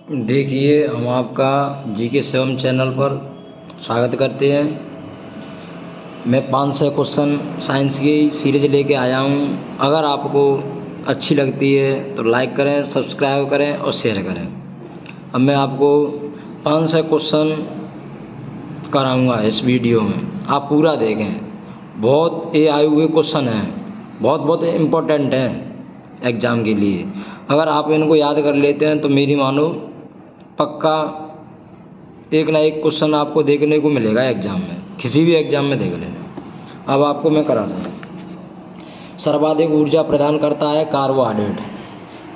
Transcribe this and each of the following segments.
देखिए, हम आपका जीके सेवन चैनल पर स्वागत करते हैं। मैं 500 क्वेश्चन साइंस की सीरीज लेके आया हूँ। अगर आपको अच्छी लगती है तो लाइक करें, सब्सक्राइब करें और शेयर करें। अब मैं आपको 500 क्वेश्चन कराऊंगा इस वीडियो में, आप पूरा देखें। बहुत ये आए हुए क्वेश्चन हैं, बहुत इम्पोर्टेंट हैं एग्ज़ाम के लिए। अगर आप इनको याद कर लेते हैं तो मेरी मानो पक्का एक ना एक क्वेश्चन आपको देखने को मिलेगा एग्ज़ाम में, किसी भी एग्ज़ाम में देख लेना। अब आपको मैं करा दूँ। सर्वाधिक ऊर्जा प्रदान करता है कार्बोहाइड्रेट।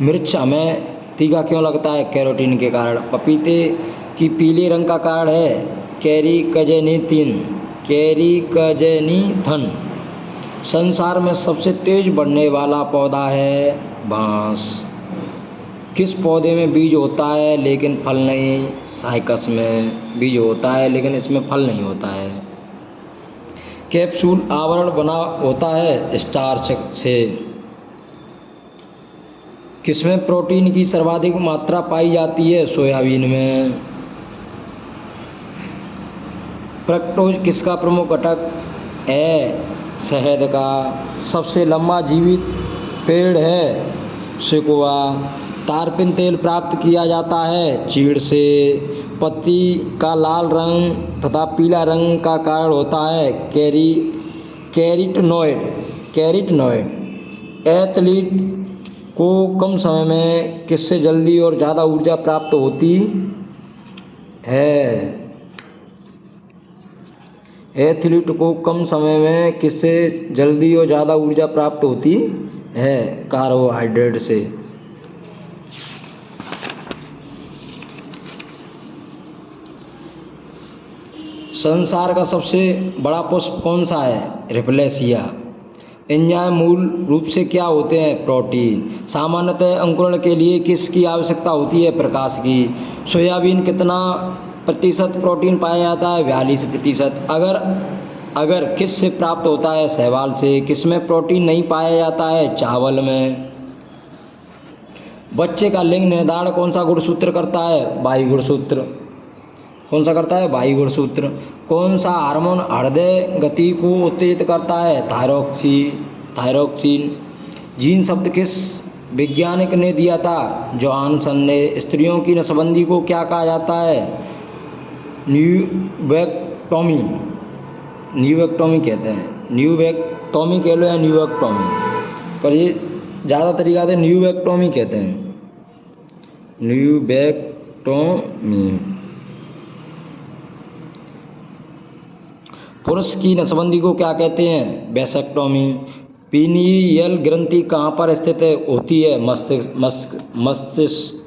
मिर्च हमें तीखा क्यों लगता है? कैरोटीन के कारण। पपीते की पीले रंग का कारण है कैरीकजेनिथन। संसार में सबसे तेज बढ़ने वाला पौधा है बांस। किस पौधे में बीज होता है लेकिन फल नहीं? साइकस में बीज होता है लेकिन इसमें फल नहीं होता है। कैप्सूल आवरण बना होता है स्टार्च से। किसमें प्रोटीन की सर्वाधिक मात्रा पाई जाती है? सोयाबीन में। फ्रक्टोज किसका प्रमुख घटक है? शहद का। सबसे लंबा जीवित पेड़ है सिकुआ। तारपीन तेल प्राप्त किया जाता है चीड़ से। पत्ती का लाल रंग तथा पीला रंग का कारण होता है कैरोटीनॉयड। एथलीट को कम समय में किससे जल्दी और ज़्यादा ऊर्जा प्राप्त होती है? एथलीट को कम समय में किससे जल्दी और ज़्यादा ऊर्जा प्राप्त होती है? कार्बोहाइड्रेट से। संसार का सबसे बड़ा पुष्प कौन सा है? रिपलेसिया। एंजाइम मूल रूप से क्या होते हैं? प्रोटीन। सामान्यतः अंकुरण के लिए किसकी आवश्यकता होती है? प्रकाश की। सोयाबीन कितना प्रतिशत प्रोटीन पाया जाता है? 42%। अगर किस से प्राप्त होता है? शैवाल से। किसमें प्रोटीन नहीं पाया जाता है? चावल में। बच्चे का लिंग निर्धारण कौन सा गुणसूत्र करता है? वायु गुणसूत्र। कौन सा करता है? वायु गुणसूत्र। कौन सा हार्मोन हृदय गति को उत्तेजित करता है? थायरोक्सिन। जीन शब्द किस वैज्ञानिक ने दिया था? जोहानसन ने। स्त्रियों की नसबंदी को क्या कहा जाता है? न्यूवेक्टोमी कहते हैं। न्यूवेक्टोमी कह लो या न्यूवेक्टोमी, पर ये ज़्यादा तरीका से न्यूवेक्टोमी कहते हैं। न्यूवेक्टोमी। पुरुष की नसबंदी को क्या कहते हैं? वेसेक्टोमी। पीनियल ग्रंथि कहाँ पर स्थित होती है?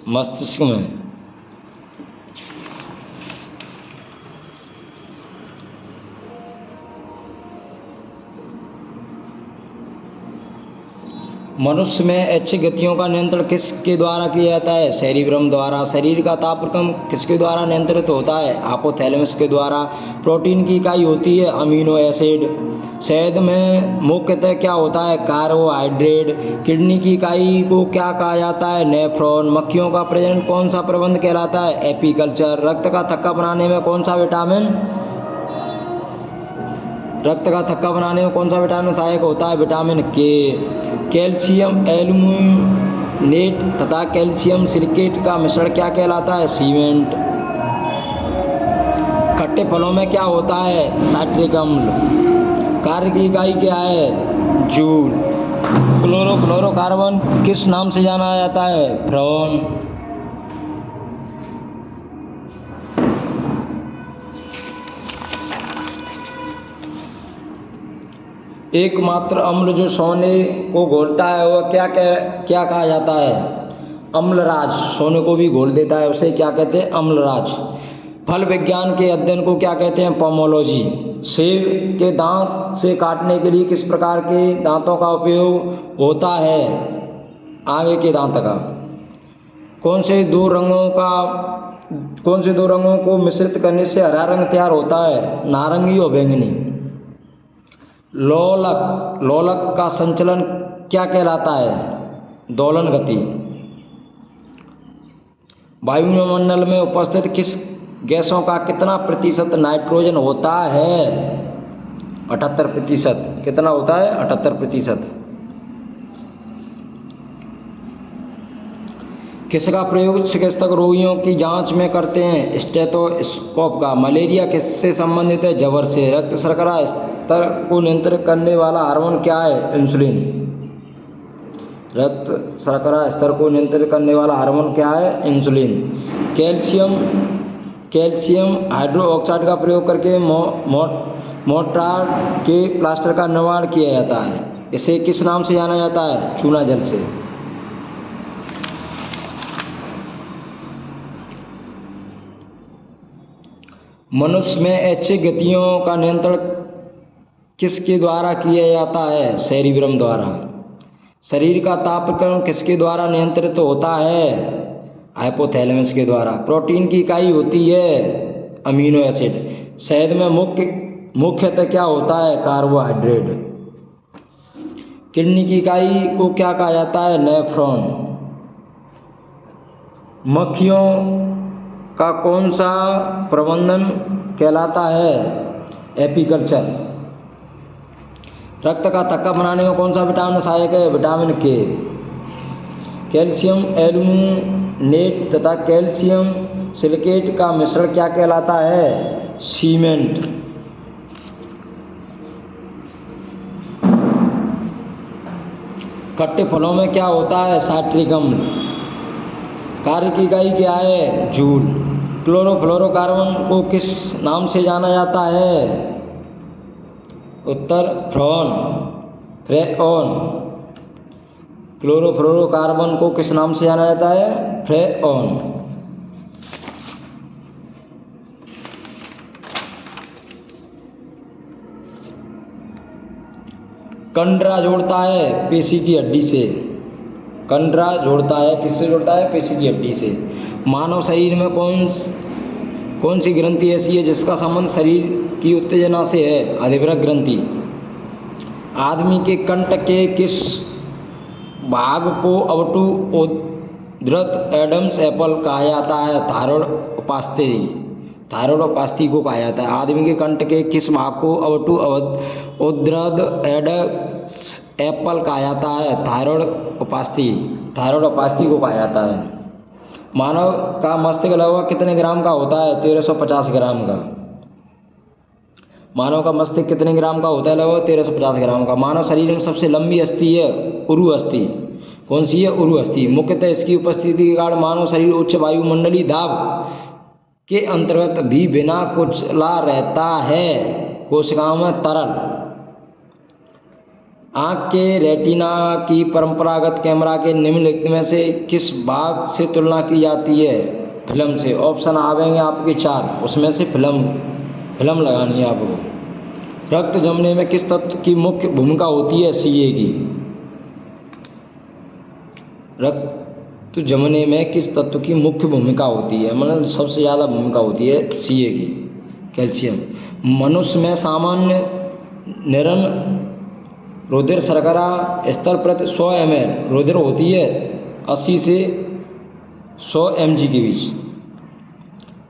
मस्तिष्क में। मनुष्य में ऐच्छिक गतियों का नियंत्रण किसके द्वारा किया जाता है? सेरिब्रम द्वारा। शरीर का तापक्रम किसके द्वारा नियंत्रित होता है? हाइपोथैलेमस के द्वारा। प्रोटीन की इकाई होती है अमीनो एसिड। शहद में मुख्यतः क्या होता है? कार्बोहाइड्रेट। किडनी की इकाई को क्या कहा जाता है? नेफ्रॉन। मक्खियों का प्रजनन कौन सा प्रबंध कहलाता है? एपीकल्चर। रक्त का थक्का बनाने में कौन सा विटामिन सहायक होता है? विटामिन के। कैल्शियम एल्यूमिनेट तथा कैल्शियम सिलिकेट का मिश्रण क्या कहलाता है? सीमेंट। खट्टे फलों में क्या होता है? साइट्रिक अम्ल। कार्य की इकाई क्या है? जूल। क्लोरोफ्लोरोकार्बन किस नाम से जाना जाता है? फ्रेन। एकमात्र अम्ल जो सोने को घोलता है वह क्या कहा जाता है? अम्लराज। सोने को भी घोल देता है, उसे क्या कहते हैं? अम्लराज। फल विज्ञान के अध्ययन को क्या कहते हैं? पोमोलॉजी। सेब के दांत से काटने के लिए किस प्रकार के दांतों का उपयोग होता है? आगे के दांत का। कौन से दो रंगों को मिश्रित करने से हरा रंग तैयार होता है? नारंगी और बैंगनी। लोलक का संचलन क्या कहलाता है? दोलन गति। वायुमंडल में उपस्थित किस गैसों का कितना प्रतिशत नाइट्रोजन होता है? 78%। कितना होता है? 78%। किसका प्रयोग चिकित्सक रोगियों की जांच में करते हैं? स्टेथोस्कोप का। मलेरिया किससे संबंधित है? जवर से। रक्त शर्करा स्तर को नियंत्रित करने वाला हार्मोन क्या है? इंसुलिन। रक्त शर्करा स्तर को नियंत्रित करने वाला हार्मोन क्या है? इंसुलिन। कैल्शियम हाइड्रोक्साइड का प्रयोग करके मोर्टार के प्लास्टर का निर्माण किया जाता है। इसे किस नाम से जाना जाता है? चूना जल से। मनुष्य में ऐच्छिक गतियों का नियंत्रण किसके द्वारा किया जाता है? सेरिब्रम द्वारा। शरीर का तापक्रम किसके द्वारा नियंत्रित होता है? हाइपोथैलेमस के द्वारा। प्रोटीन की इकाई होती है अमीनो एसिड। शहद में मुख्यतः क्या होता है? कार्बोहाइड्रेट। किडनी की इकाई को क्या कहा जाता है? नेफ्रॉन। मक्खियों का कौन सा प्रबंधन कहलाता है? एपीकल्चर। रक्त का थक्का बनाने में कौन सा विटामिन सहायक है? विटामिन के। कैल्शियम एल्यूमिनेट तथा कैल्शियम सिलिकेट का मिश्रण क्या कहलाता है? सीमेंट। खट्टे फलों में क्या होता है? साइट्रिक अम्ल। कार्य की इकाई क्या है? जूल। क्लोरोफ्लोरोकार्बन को किस नाम से जाना जाता है? उत्तर फ्रेऑन। क्लोरोफ्लोरोकार्बन को किस नाम से जाना जाता है? फ्रेऑन। कंडरा जोड़ता है पेशी की हड्डी से। कंडरा जोड़ता है किससे जोड़ता है? पेशी की हड्डी से। मानव शरीर में कौन सी ग्रंथि ऐसी है जिसका संबंध शरीर की उत्तेजना से है? अधिवृक्क ग्रंथि। आदमी के कंठ के किस भाग को अवटु उद्धृत एडम्स एप्पल कहा जाता है? थायरॉइड उपास्थि को कहा जाता है। आदमी के कंठ के किस भाग को अवटु उद्धृत एडम्स एप्पल कहा जाता है? थायरॉइड उपास्थि को कहा जाता है। मानव का मस्तिष्क लगभग कितने ग्राम का होता है? 1350 ग्राम का। मानव का मस्तिष्क कितने ग्राम का होता है? लगभग 1350 ग्राम का। मानव शरीर में सबसे लंबी अस्थि है उरु अस्थि। कौन सी है? उरु अस्थि। मुख्यतः इसकी उपस्थिति के कारण मानव शरीर उच्च वायुमंडलीय दाब के अंतर्गत भी बिना कुचला रहता है। कोशिकाओं में तरल। आँख के रेटिना की परंपरागत कैमरा के निम्नलिखित में से किस भाग से तुलना की जाती है? फिल्म से। ऑप्शन आवेंगे आपके 4, उसमें से फिल्म लगानी है आपको। रक्त जमने में किस तत्व की मुख्य भूमिका होती है? सीए की। रक्त जमने में किस तत्व की मुख्य भूमिका होती है? मतलब सबसे ज़्यादा भूमिका होती है सीए की, कैल्शियम। मनुष्य में सामान्य निरन रुधिर शर्करा स्तर प्रति 100 ml रुधिर होती है 80 से 100 mg के बीच।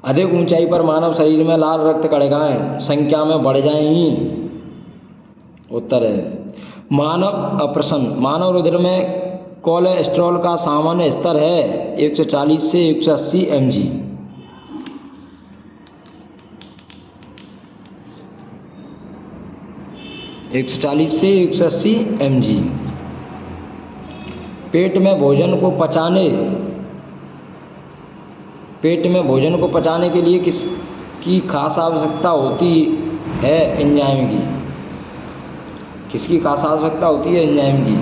अधिक ऊंचाई पर मानव शरीर में लाल रक्त कणिकाएं संख्या में बढ़ जाएंगी। उत्तर है मानव रुधिर में कोलेस्ट्रॉल का सामान्य स्तर है 140 से 180 mg। एक 140 से 180 mg। पेट में भोजन को पचाने के लिए किसकी खास आवश्यकता होती है? एंजाइम की। किसकी खास आवश्यकता होती है? एंजाइम की।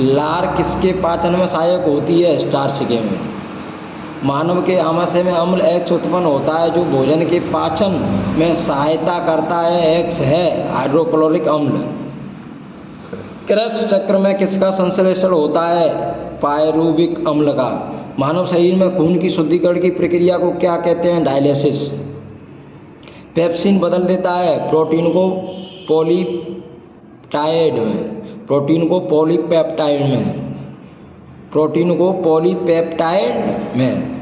लार किसके पाचन में सहायक होती है? स्टार्च के में। मानव के आमाशय में अम्ल X उत्पन्न होता है जो भोजन के पाचन में सहायता करता है। X है हाइड्रोक्लोरिक अम्ल। क्रेब्स चक्र में किसका संश्लेषण होता है? पायरुविक अम्ल का। मानव शरीर में खून की शुद्धिकरण की प्रक्रिया को क्या कहते हैं? डायलिसिस। पेप्सिन बदल देता है प्रोटीन को पॉलीपेप्टाइड में। प्रोटीन को पॉलीपेप्टाइड में।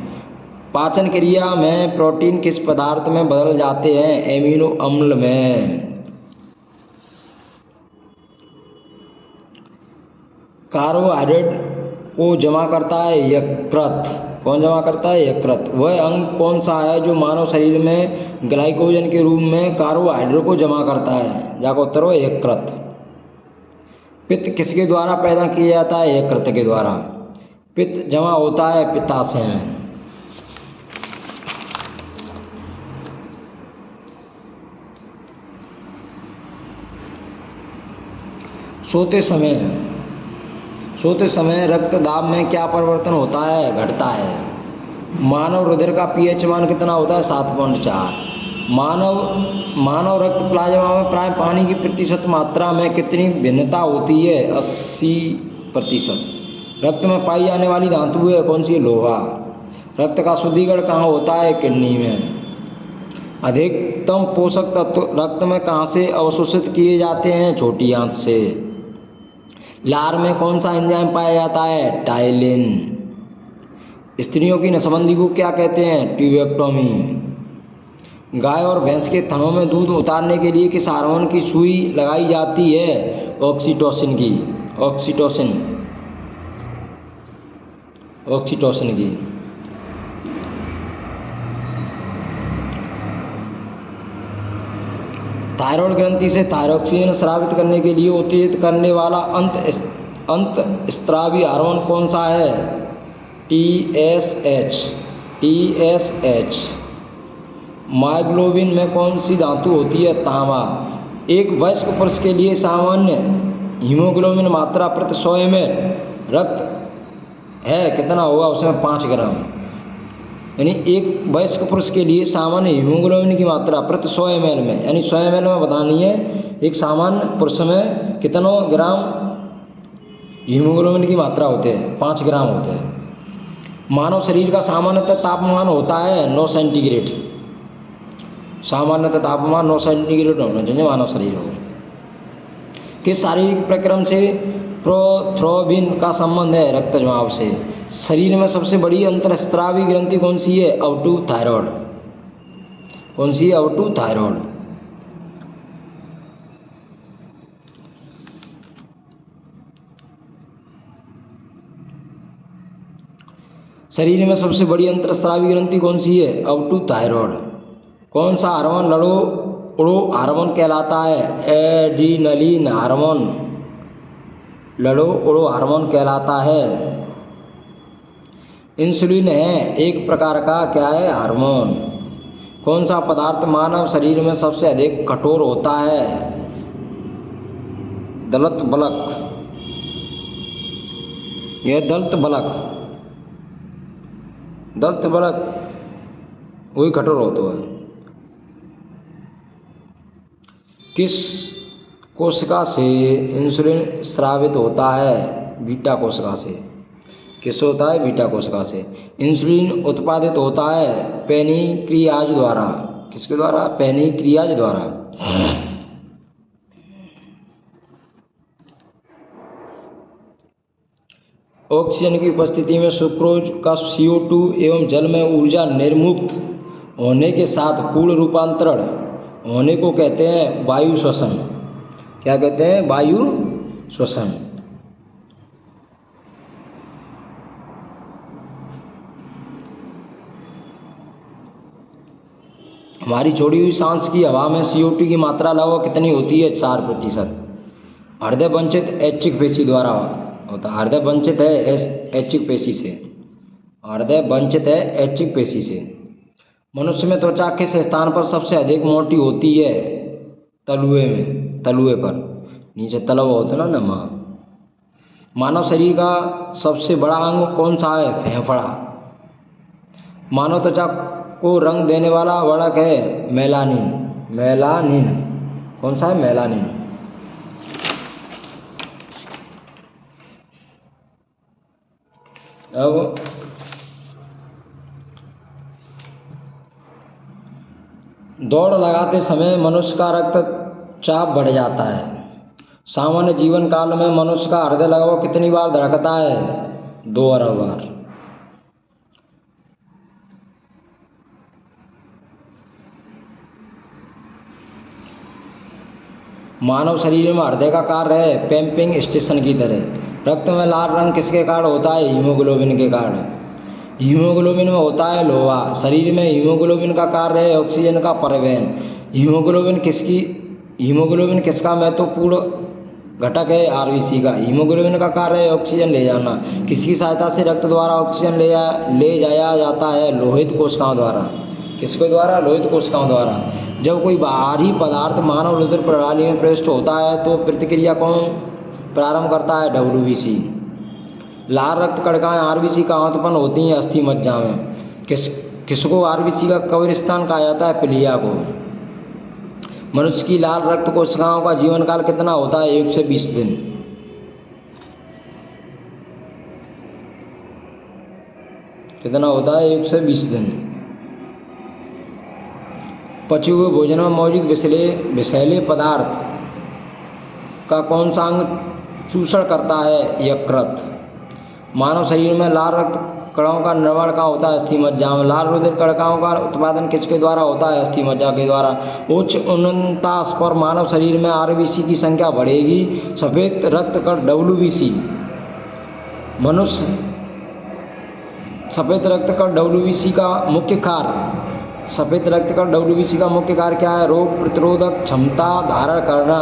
पाचन क्रिया में प्रोटीन किस पदार्थ में बदल जाते हैं? एमिनो अम्ल में। कार्बोहाइड्रेट को जमा करता है यकृत। कौन जमा करता है? यकृत। वह अंग कौन सा है जो मानव शरीर में ग्लाइकोजन के रूप में कार्बोहाइड्रेट को जमा करता है? जाका उत्तर हो यकृत। पित्त किसके द्वारा पैदा किया जाता है? यकृत के द्वारा। पित्त जमा होता है पित्ताशय में। सोते समय रक्त दाब में क्या परिवर्तन होता है? घटता है। मानव हृदय का पीएच मान कितना होता है? 7.4। मानव रक्त प्लाज्मा में प्राय पानी की प्रतिशत मात्रा में कितनी भिन्नता होती है? 80%। रक्त में पाई जाने वाली धातु है कौन सी? लोहा। रक्त का शुद्धिकरण कहाँ होता है? किडनी में। अधिकतम पोषक तत्व रक्त में कहाँ से अवशोषित किए जाते हैं? छोटी आंत से। लार में कौन सा एंजाइम पाया जाता है? टाइलिन। स्त्रियों की नसबंदी को क्या कहते हैं? ट्यूबेक्टोमी। गाय और भैंस के थनों में दूध उतारने के लिए किस हार्मोन की सुई लगाई जाती है? ऑक्सीटोसिन की। ऑक्सीटोसिन की। थायराइड ग्रंथि से थायरॉक्सिन स्रावित करने के लिए उत्तेजित करने वाला अंतःस्रावी हार्मोन कौन सा है? TSH। मायोग्लोबिन में कौन सी धातु होती है? तांबा। एक वयस्क पुरुष के लिए सामान्य हीमोग्लोबिन मात्रा प्रति 100 ml रक्त है कितना होगा? उसमें 5 ग्राम। यानी एक वयस्क पुरुष के लिए सामान्य हीमोग्लोबिन की मात्रा प्रति 100 ml में, यानी 100 ml में बतानी है एक सामान्य पुरुष में कितना ग्राम हीमोग्लोबिन की मात्रा होते हैं? 5 ग्राम होते हैं। मानव शरीर का सामान्यतः तापमान होता है 9 सेंटीग्रेड। सामान्यतः तापमान 9 सेंटीग्रेड होना चाहिए मानव शरीर को। किस शारीरिक प्रक्रम से प्रोथ्रोम्बिन का संबंध है? रक्त जमाव से। शरीर में सबसे बड़ी अंतःस्रावी ग्रंथि कौन सी है? अवटु थायरॉइड। कौन सी है? अवटु थायरॉइड। शरीर में सबसे बड़ी अंतःस्रावी ग्रंथि कौन सी है? अवटु थायरॉइड। कौन सा हार्मोन लड़ो हार्मोन कहलाता है? एड्रीनलिन हार्मोन लड़ो हार्मोन कहलाता है। इंसुलिन है एक प्रकार का क्या है? हार्मोन। कौन सा पदार्थ मानव शरीर में सबसे अधिक कठोर होता है? दलत बलक। यह दलत बलक वही कठोर होता है। किस कोशिका से इंसुलिन स्रावित होता है? बीटा कोशिका से। किससे होता है? बीटा कोशिका से। इंसुलिन उत्पादित होता है पैनक्रियाज द्वारा। किसके द्वारा? पैनक्रियाज द्वारा। ऑक्सीजन की उपस्थिति में सुक्रोज का CO2 एवं जल में ऊर्जा निर्मुक्त होने के साथ पूर्ण रूपांतरण होने को कहते हैं वायु श्वसन। क्या कहते हैं? वायु श्वसन। हमारी छोड़ी हुई सांस की हवा में CO2 की मात्रा लगभग कितनी होती है? 4%। हृदय वंचित ऐच्छिक पेशी द्वारा होता है। हृदय वंचित है ऐच्छिक पेशी से। हृदय वंचित है ऐच्छिक पेशी से। मनुष्य में त्वचा किस स्थान पर सबसे अधिक मोटी होती है? तलुए में। तलुए पर नीचे तलवा होता है ना माँ। मानव शरीर का सबसे बड़ा अंग कौन सा है? फेफड़ा। मानव त्वचा को रंग देने वाला वर्णक है मेलानिन। कौन सा है? मेलानिन। अब दौड़ लगाते समय मनुष्य का रक्तचाप बढ़ जाता है। सामान्य जीवन काल में मनुष्य का हृदय लगभग कितनी बार धड़कता है? 2 अरब बार। मानव शरीर में हृदय का कार्य है पंपिंग स्टेशन की तरह। रक्त में लाल रंग किसके कारण होता है? हीमोग्लोबिन के कारण। हीमोग्लोबिन में होता है लोहा। शरीर में हीमोग्लोबिन का कार्य है ऑक्सीजन का परिवहन। हीमोग्लोबिन किसका महत्वपूर्ण घटक है? आरबीसी का। हीमोग्लोबिन का कार्य है ऑक्सीजन ले जाना। किसकी सहायता से रक्त द्वारा ऑक्सीजन ले जाया जाता है? लोहित कोशिकाओं द्वारा। किसके द्वारा? लोहित कोशिकाओं द्वारा। जब कोई बाहरी पदार्थ मानव रुधिर प्रणाली में प्रविष्ट होता है तो प्रतिक्रिया कौन प्रारंभ करता है? डब्ल्यूबीसी। लाल रक्त कणिकाएं आरबीसी कहाँ उत्पन्न होती हैं? अस्थि मज्जा में। किसको आरबीसी का कब्रिस्तान कहा जाता है? प्लिया को। मनुष्य की लाल रक्त कोशिकाओं का जीवन काल कितना होता है? 1 से 20 दिन। कितना होता है? 1 से 20 दिन। पचे हुए भोजन में मौजूद विषैले पदार्थ का कौन सा अंग चूषण करता है? यकृत। मानव शरीर में लाल रक्त कणों का निर्माण कहाँ होता है? अस्थि मज्जा में। लाल रुधिर कणिकाओं का उत्पादन किसके द्वारा होता है? अस्थि मज्जा के द्वारा। उच्च 49 पर मानव शरीर में आरबीसी की संख्या बढ़ेगी। सफेद रक्त कण डब्ल्यूबीसी। सफेद रक्त कण डब्ल्यूबीसी का मुख्य कार्य। सफेद रक्त कण डब्ल्यूबीसी का मुख्य कार्य क्या है? रोग प्रतिरोधक क्षमता धारण करना।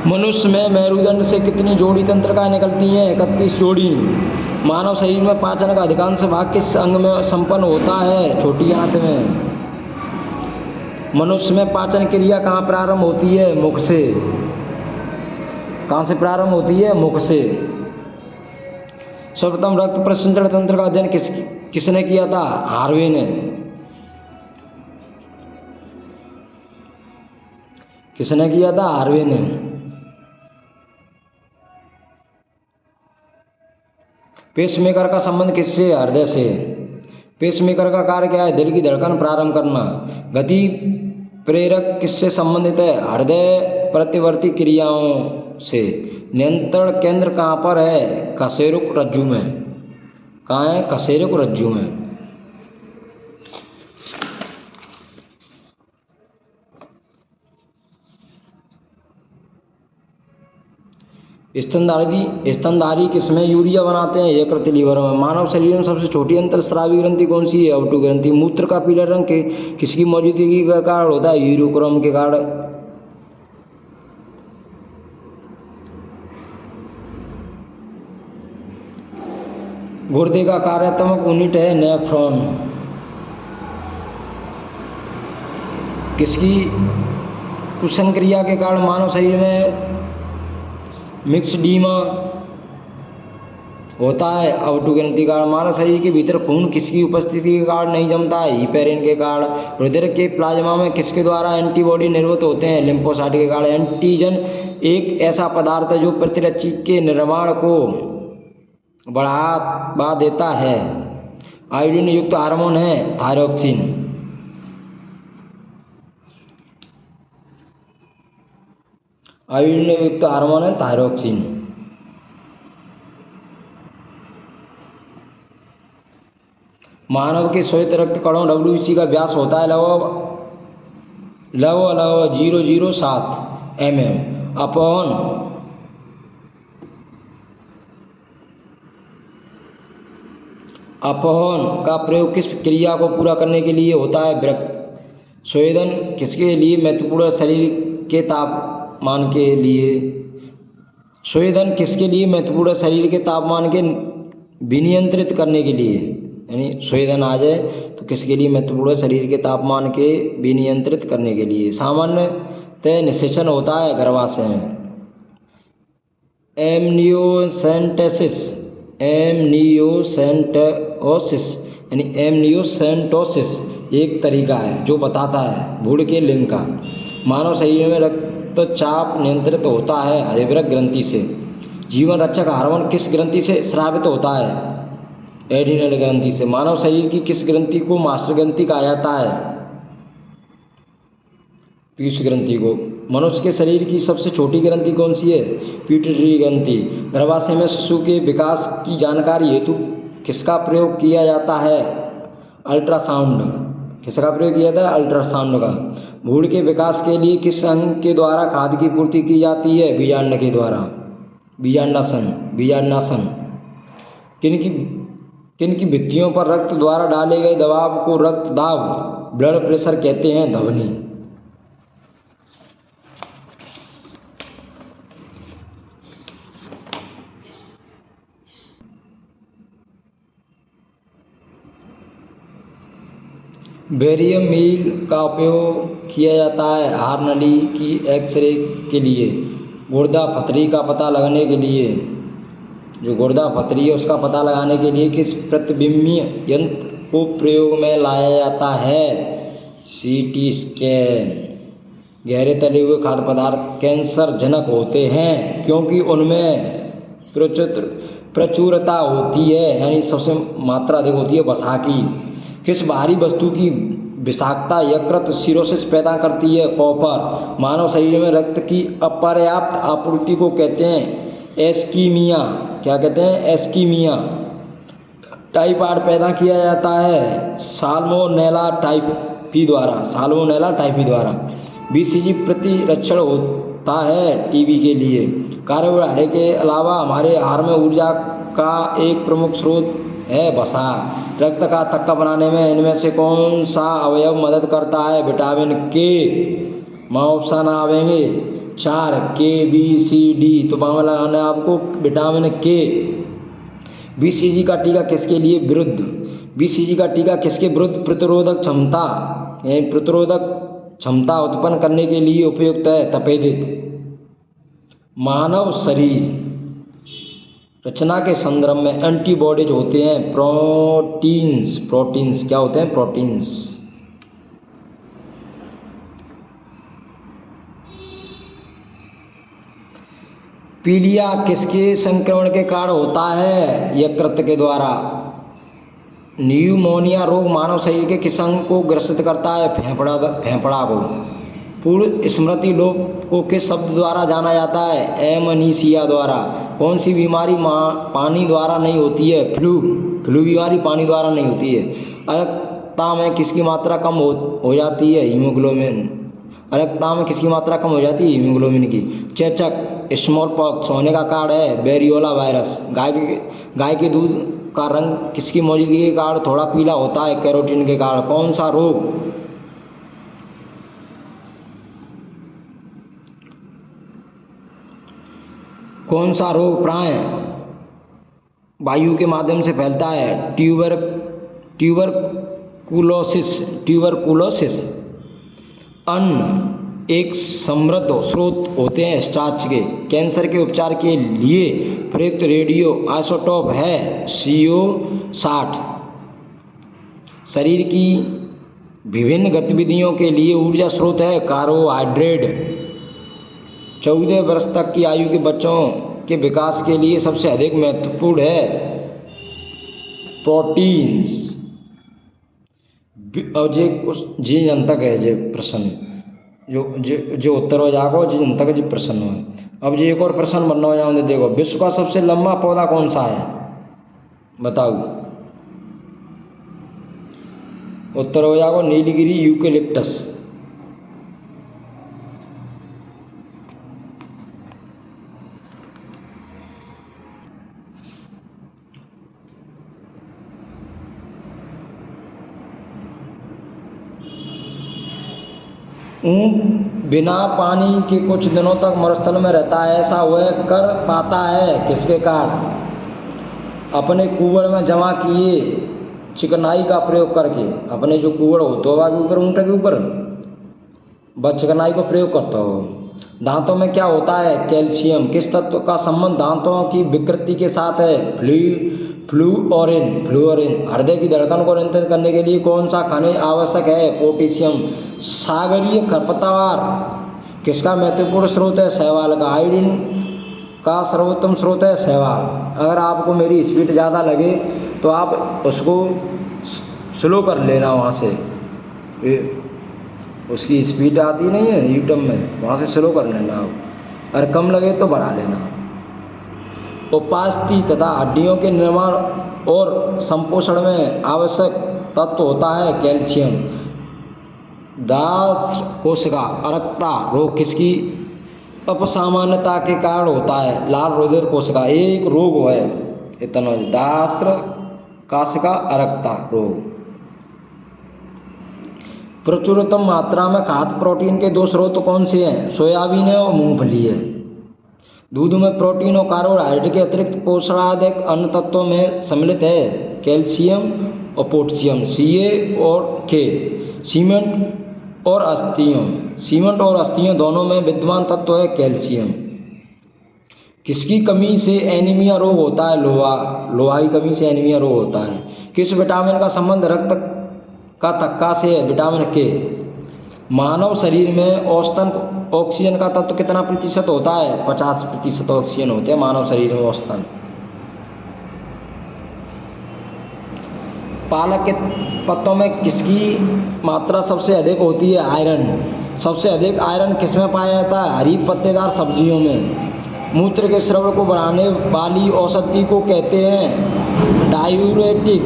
मनुष्य में मेरुदंड से कितनी जोड़ी तंत्रिकाएं निकलती हैं? 31 जोड़ी। मानव शरीर में पाचन का अधिकांश भाग किस अंग में संपन्न होता है? छोटी आंत में। मनुष्य में पाचन क्रिया कहाँ प्रारंभ होती है? मुख से। कहाँ से प्रारंभ होती है? मुख से। सर्वप्रथम रक्त प्रसंचरण तंत्र का अध्ययन किसने किया था? हार्वे ने। किसने किया था? हार्वे ने। पेसमेकर का संबंध किससे? हृदय से। पेसमेकर का कार्य क्या है? दिल की धड़कन प्रारंभ करना। गति प्रेरक किससे संबंधित है? हृदय प्रतिवर्ती क्रियाओं से। नियंत्रण केंद्र कहाँ पर है? कशेरुक रज्जु में। कहाँ है? कशेरुक रज्जु में। स्तनधारी किसमें यूरिया बनाते हैं? यकृत लीवर में। मानव शरीर में सबसे छोटी अंतःस्रावी ग्रंथि कौन सी है? अवटु ग्रंथि। मूत्र का पीला रंग किसकी मौजूदगी का कारण होता है? यूरोक्रोम के कारण। गुर्दे का कार्यात्मक यूनिट है नेफ्रॉन। किसकी कुशन क्रिया के कारण मानव शरीर में मिक्सडीमा होता है? अवटु ग्रंथि के कारण। मानव शरीर के भीतर खून किसकी उपस्थिति के कारण नहीं जमता है? हिपेरिन के कारण। रुधिर के प्लाज्मा में किसके द्वारा एंटीबॉडी निर्मित होते हैं? लिम्फोसाइट के कारण। एंटीजन एक ऐसा पदार्थ है जो प्रतिरक्षी के निर्माण को बढ़ावा देता है। आयोडीन युक्त हार्मोन है थायरोक्सिन। आयोडीन युक्त हार्मोन है थायरोक्सिन। मानव के श्वेत रक्त कणों डब्ल्यूबीसी का व्यास होता है लगभग 007 mm। अपहरण का प्रयोग किस क्रिया को पूरा करने के लिए होता है? वृक्क। स्वेदन किसके लिए महत्वपूर्ण? शरीर के तापमान के लिए। स्वेदन किसके लिए महत्वपूर्ण? शरीर के तापमान के विनियंत्रित करने के लिए। यानी स्वेदन आ जाए तो किसके लिए महत्वपूर्ण? शरीर के तापमान के विनियंत्रित करने के लिए। सामान्यतः निषेचन होता है गर्भाशय में। एमनियोसेंटोसिस एक तरीका है जो बताता है भ्रूण के लिंग का। मानव शरीर में रक्तचाप नियंत्रित होता है हृदय ग्रंथि से। जीवन रक्षक हार्मोन किस ग्रंथि से स्रावित होता है? एड्रिनल ग्रंथि से। मानव शरीर की किस ग्रंथि को मास्टर ग्रंथि कहा जाता है? पीयूष ग्रंथि को। मनुष्य के शरीर की सबसे छोटी ग्रंथि कौन सी है? पिट्यूटरी ग्रंथि। गर्भाशय में शिशु के विकास की जानकारी हेतु किसका प्रयोग किया जाता है? अल्ट्रासाउंड। किसका प्रयोग किया जाता है? अल्ट्रासाउंड का। भ्रूण के विकास के लिए किस अंग के द्वारा खाद्य की पूर्ति की जाती है? बीजांड के द्वारा। बीजांडासन। किन की भित्तियों पर रक्त द्वारा डाले गए दबाव को रक्त दाब, ब्लड प्रेशर कहते हैं? ध्वनि। बेरियम मील का उपयोग किया जाता है आहार नली की एक्सरे के लिए। गुर्दा पथरी का पता लगाने के लिए, जो गुर्दा पथरी है उसका पता लगाने के लिए किस प्रतिबिंबीय यंत्र को प्रयोग में लाया जाता है? CT scan. गहरे तले हुए खाद्य पदार्थ कैंसर जनक होते हैं क्योंकि उनमें प्रचुरता होती है, यानी सबसे मात्रा अधिक होती है वसा की। किस बाहरी वस्तु की विषाक्तता यकृत सिरोसिस पैदा करती है? कॉपर। मानव शरीर में रक्त की अपर्याप्त आपूर्ति को कहते हैं एस्कीमिया। क्या कहते हैं? एस्कीमिया। टाइफाइड पैदा किया जाता है साल्मोनेला टाइफी द्वारा। बीसीजी प्रतिरक्षण होता है टीबी के लिए। कार्बोहाइड्रेट के अलावा हमारे आहार में ऊर्जा का एक प्रमुख स्रोत है वसा। रक्त का थक्का बनाने में इनमें से कौन सा अवयव मदद करता है? विटामिन के। ऑप्शन आवेंगे 4 के, बी, सी, डी। तो बामा लगाना है आपको विटामिन के। बीसीजी का टीका किसके लिए विरुद्ध? बीसीजी का टीका किसके विरुद्ध प्रतिरोधक क्षमता उत्पन्न करने के लिए उपयुक्त है? तपेदिक। मानव शरीर रचना के संदर्भ में एंटीबॉडीज होते हैं प्रोटीन्स। क्या होते हैं? प्रोटीन्स। पीलिया किसके संक्रमण के कारण होता है? यकृत के द्वारा। न्यूमोनिया रोग मानव शरीर के किस अंग को ग्रसित करता है? फेफड़ा को। पूर्ण स्मृति लोप को किस शब्द द्वारा जाना जाता है? एमनीसिया द्वारा। कौन सी बीमारी पानी द्वारा नहीं होती है? फ्लू बीमारी पानी द्वारा नहीं होती है। रक्तता में किसकी मात्रा कम हो जाती है? हीमोग्लोबिन। रक्तता में किसकी मात्रा कम हो जाती है? हीमोग्लोबिन की। चेचक स्मॉल पॉक्स होने का कारण है वेरियोला वायरस। गाय के दूध का रंग किसकी मौजूदगी के कारण थोड़ा पीला होता है? कैरोटीन के कारण। कौन सा रोग प्राय वायु के माध्यम से फैलता है? ट्यूबरकुलोसिस। अन्न एक समृद्ध स्रोत होते हैं स्टार्च के। कैंसर के उपचार के लिए प्रयुक्त रेडियो आइसोटोप है CO60। शरीर की विभिन्न गतिविधियों के लिए ऊर्जा स्रोत है कार्बोहाइड्रेट। 14 वर्ष तक की आयु के बच्चों के विकास के लिए सबसे अधिक महत्वपूर्ण है प्रोटीन्स। और जी जनतक है जे प्रश्न जो उत्तर हो जाएगा जी जनतक जी प्रश्न हो। अब जी एक और प्रश्न बनना हो जाओ। देखो, विश्व का सबसे लंबा पौधा कौन सा है? बताओ। उत्तर हो जाएगा नीलगिरी यूकेलिप्टस। ऊँट बिना पानी के कुछ दिनों तक मरुस्थल में रहता है, ऐसा वह कर पाता है किसके कारण? अपने कुवड़ में जमा किए चिकनाई का प्रयोग करके। अपने जो कुवड़ होता है के ऊपर, ऊँट के ऊपर बस चिकनाई को प्रयोग करता हो। दांतों में क्या होता है? कैल्शियम। किस तत्व का संबंध दांतों की विकृति के साथ है? फ्लूओरिन। हृदय की धड़कन को नियंत्रित करने के लिए कौन सा खनिज आवश्यक है? पोटेशियम। सागरीय खरपतवार किसका महत्वपूर्ण स्रोत है? शैवाल का। आयोडीन का सर्वोत्तम स्रोत है शैवाल। अगर आपको मेरी स्पीड ज़्यादा लगे तो आप उसको स्लो कर लेना वहाँ से। उसकी स्पीड आती नहीं है यू टर्न में, वहाँ से स्लो कर लेना, अगर कम लगे तो बढ़ा लेना। उपास्थि तथा हड्डियों के निर्माण और संपोषण में आवश्यक तत्व होता है कैल्शियम। दास कोशिका अरक्ता रोग किसकी अपसामान्यता के कारण होता है? लाल रुधिर कोशिका, एक रोग है इतना। दास कोशिका अरक्ता रोग। प्रचुरतम मात्रा में खाद्य प्रोटीन के दो स्रोत कौन से हैं? सोयाबीन है और मूंगफली है। दूध में प्रोटीन और कार्बोहाइड्रेट के अतिरिक्त पोषणाधिक अन्य तत्वों में सम्मिलित है कैल्शियम और पोटेशियम, Ca और K। सीमेंट और अस्थियों दोनों में विद्यमान तत्व है कैल्शियम। किसकी कमी से एनीमिया रोग होता है? लोहा की कमी से एनीमिया रोग होता है। किस विटामिन का संबंध रक्त का थक्का से है? Vitamin K। मानव शरीर में औसतन ऑक्सीजन का तत्व कितना प्रतिशत होता है? 50% ऑक्सीजन होते हैं मानव शरीर में औसतन। पालक के पत्तों में किसकी मात्रा सबसे अधिक होती है? आयरन। सबसे अधिक आयरन किसमें पाया जाता है? हरी पत्तेदार सब्जियों में। मूत्र के स्राव को बढ़ाने वाली औषधि को कहते हैं डायूरेटिक।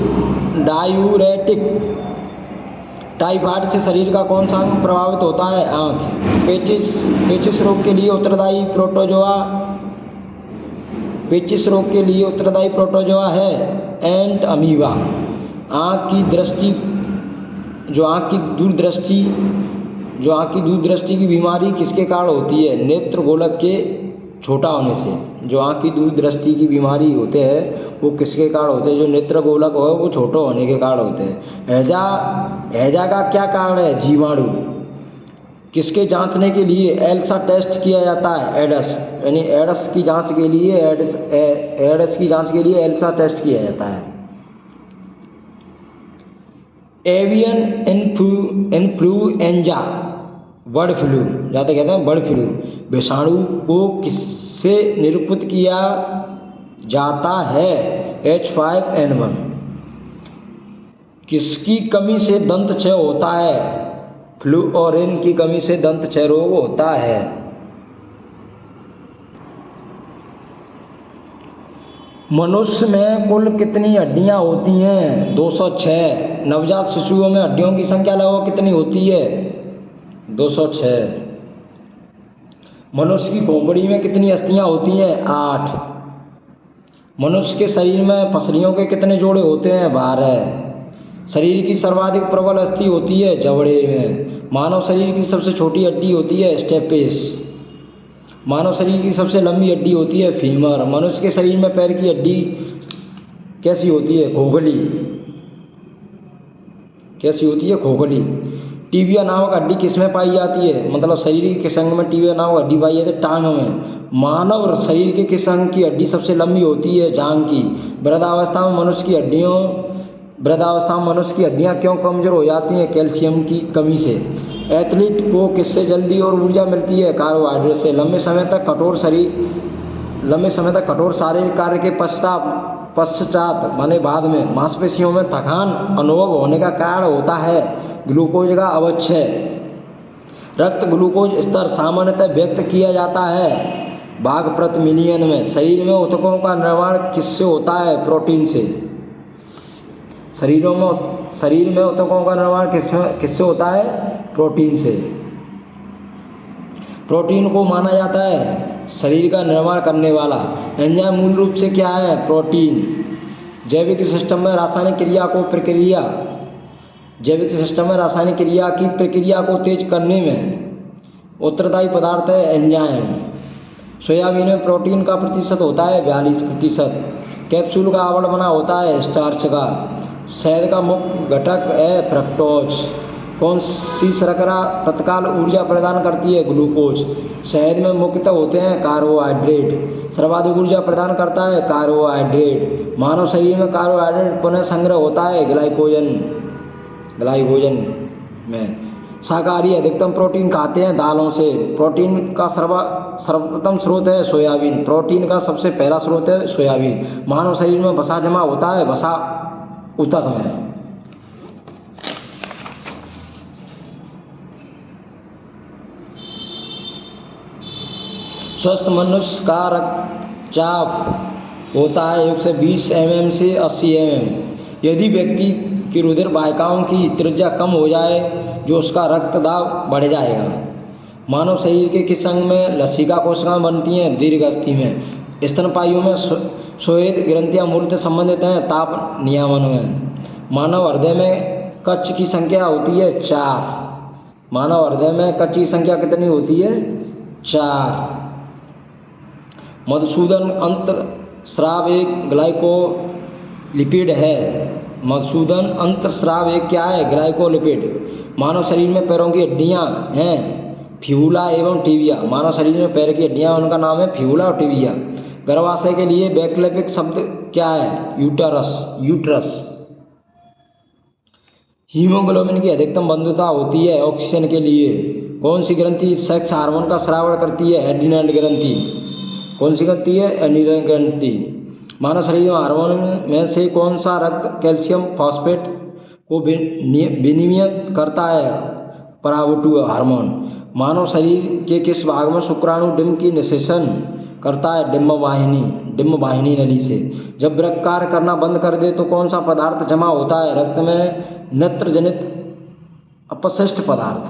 टाइफाइड से शरीर का कौन सा अंग प्रभावित होता है? आंत। पेचिश रोग के लिए उत्तरदायी प्रोटोजोआ है एंट अमीबा। आँख की दूरदृष्टि की बीमारी किसके कारण होती है? नेत्र गोलक के छोटा होने से। जो आँख की दूरदृष्टि की बीमारी होते हैं वो किसके कारण होते हैं? जो नेत्र गोलक हो वो छोटे होने के कारण होते हैं। हैजा का क्या कारण है? जीवाणु। किसके जांचने के लिए एल्सा टेस्ट किया जाता है? एडस, यानी एडस की जांच के लिए एल्सा टेस्ट किया जाता है। एवियन इन्फ्लुएंजा, बर्ड फ्लू जाते कहते हैं बर्ड फ्लू, विषाणु को किससे निरूपित किया जाता है? H5N1। किसकी कमी से दंत क्षय होता है? फ्लूओरिन की कमी से दंत क्षय रोग होता है। मनुष्य में कुल कितनी हड्डियां होती हैं? 206। नवजात शिशुओं में हड्डियों की संख्या लगभग कितनी होती है? 206। मनुष्य की खोपड़ी में कितनी अस्थियां होती हैं? 8। मनुष्य के शरीर में पसलियों के कितने जोड़े होते हैं? 12। शरीर की सर्वाधिक प्रबल अस्थि होती है जबड़े में। मानव शरीर की सबसे छोटी हड्डी होती है स्टेपिस। मानव शरीर की सबसे लंबी हड्डी होती है फीमर। मनुष्य के शरीर में पैर की हड्डी कैसी होती है? खोखली। कैसी होती है? खोखली। टीबिया नामक हड्डी किसमें पाई जाती है? मतलब शरीर के किस अंग में टीबिया नामक हड्डी पाई जाती है? टांग में। मानव शरीर के किस अंग की हड्डी सबसे लंबी होती है? जांघ की। वृद्धावस्था में मनुष्य की हड्डियां क्यों कमजोर हो जाती हैं? कैल्शियम की कमी से। एथलीट को किससे जल्दी और ऊर्जा मिलती है? कार्बोहाइड्रेट से। लंबे समय तक कठोर शारीरिक कार्य के पश्चात माने बाद में मांसपेशियों में थकान अनुभव होने का कारण होता है ग्लूकोज का अवक्षय। रक्त ग्लूकोज स्तर सामान्यतः व्यक्त किया जाता है भाग प्रति मिलियन में। शरीर में ऊतकों का निर्माण किससे होता है? प्रोटीन से। शरीर में ऊतकों का निर्माण किससे होता है? प्रोटीन से। प्रोटीन को माना जाता है शरीर का निर्माण करने वाला। एंजाइम मूल रूप से क्या है? प्रोटीन। जैविक सिस्टम में रासायनिक क्रिया की प्रक्रिया को तेज करने में उत्तरदायी पदार्थ है एंजाइम। सोयाबीन में प्रोटीन का प्रतिशत होता है 42%। कैप्सूल का आवरण बना होता है स्टार्च का। शहद का मुख्य घटक है फ्रक्टोज। कौन सी शर्करा तत्काल ऊर्जा प्रदान करती है? ग्लूकोज। शहद में मुख्यतः होते हैं कार्बोहाइड्रेट। सर्वाधिक ऊर्जा प्रदान करता है कार्बोहाइड्रेट। मानव शरीर में कार्बोहाइड्रेट पुनः संग्रह होता है ग्लाइकोजन में। शाकाहारी अधिकतम प्रोटीन खाते हैं दालों से। प्रोटीन का सर्वप्रथम स्रोत है सोयाबीन। प्रोटीन का सबसे पहला स्रोत है सोयाबीन। मानव शरीर में वसा जमा होता है वसा ऊतक में। स्वस्थ मनुष्य का रक्तचाप होता है 120 mm से 80 mm। यदि व्यक्ति की रुधिर वाहिकाओं की त्रिज्या कम हो जाए जो उसका रक्त दाब बढ़ जाएगा। मानव शरीर के किस अंग में लसिका कोशिकाएं बनती हैं? दीर्घ अस्थि में। स्तनपायियों में श्वेत ग्रंथियां मूलतः संबंधित हैं ताप नियमन में। मानव हृदय में कक्ष की संख्या होती है 4। मानव हृदय में कक्ष की संख्या कितनी होती है? 4। मधुसूदन अंतःस्राव एक ग्लाइकोलिपिड है। मधुसूदन अंतःस्राव एक क्या है? ग्लाइकोलिपिड। मानव शरीर में पैरों की हड्डियां हैं फिबुला एवं टिबिया। मानव शरीर में पैर की हड्डियां, उनका नाम है फिबुला और टिबिया। गर्भाशय के लिए वैकल्पिक शब्द क्या है? यूट्रस। हीमोग्लोबिन की अधिकतम बंधुता होती है ऑक्सीजन के लिए। कौन सी ग्रंथि सेक्स हार्मोन का स्राव करती है? एड्रिनल ग्रंथि। कौन सी ग्रंथि है? एड्रिनल ग्रंथि। मानव शरीर में हार्मोन में से कौन सा रक्त कैल्शियम फॉस्फेट को विनियमित करता है? परावटु हार्मोन। मानव शरीर के किस भाग में शुक्राणु डिंब की निषेचन करता है? डिंब वाहिनी नली से। जब वृक्क कार्य करना बंद कर दे तो कौन सा पदार्थ जमा होता है? रक्त में नत्र जनित अपशिष्ट पदार्थ।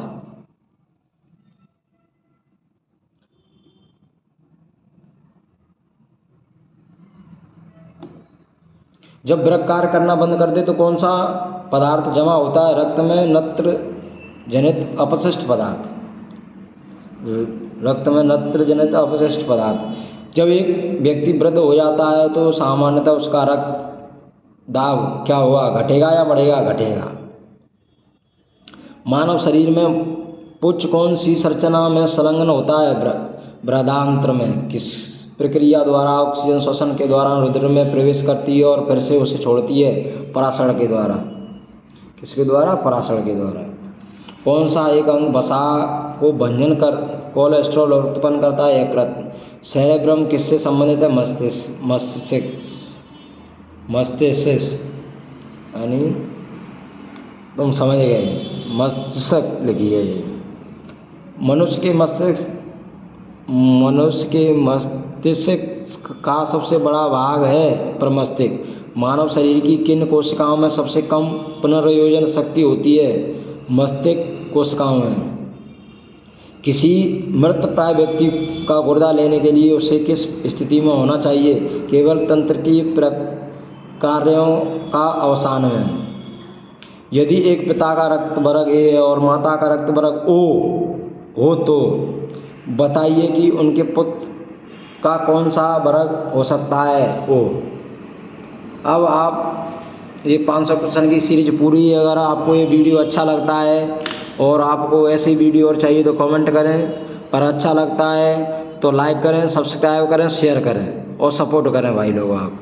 जब वृक्क कार्य करना बंद कर दे तो कौन सा पदार्थ जमा होता है? रक्त में नत्र जनित अपशिष्ट पदार्थ। रक्त में नत्र जनित अपशिष्ट पदार्थ। जब एक व्यक्ति वृद्ध हो जाता है तो सामान्यतः उसका रक्त दाब क्या होगा? घटेगा या बढ़ेगा? घटेगा। मानव शरीर में पुच्छ कौन सी संरचना में संलग्न होता है? बृहदांत्र में। किस प्रक्रिया द्वारा ऑक्सीजन श्वसन के दौरान रुधिर में प्रवेश करती है और फिर से उसे छोड़ती है? परासरण के द्वारा। किसके द्वारा? परासरण के द्वारा। कौन सा एक अंग वसा को भंजन कर कोलेस्ट्रॉल उत्पन्न करता है? यकृत। सेरेब्रम किससे संबंधित है? मस्तिष्क यानी तुम समझ गए, मस्तिष्क लिखी है ये। मनुष्य के मस्तिष्क का सबसे बड़ा भाग है प्रमस्तिष्क। मानव शरीर की किन कोशिकाओं में सबसे कम पुनर्योजन शक्ति होती है? मस्तिष्क कोशिकाओं में। किसी मृत प्राय व्यक्ति का गुर्दा लेने के लिए उसे किस स्थिति में होना चाहिए? केवल तंत्रिकीय कार्यों का अवसान में। यदि एक पिता का रक्त वर्ग ए है और माता का रक्त वर्ग ओ हो तो बताइए कि उनके पुत्र का कौन सा वर्ग हो सकता है? ओ। अब आप ये 500 क्वेश्चन की सीरीज पूरी है। अगर आपको ये वीडियो अच्छा लगता है और आपको ऐसी वीडियो और चाहिए तो कमेंट करें, पर अच्छा लगता है तो लाइक करें, सब्सक्राइब करें, शेयर करें और सपोर्ट करें भाई लोग आप।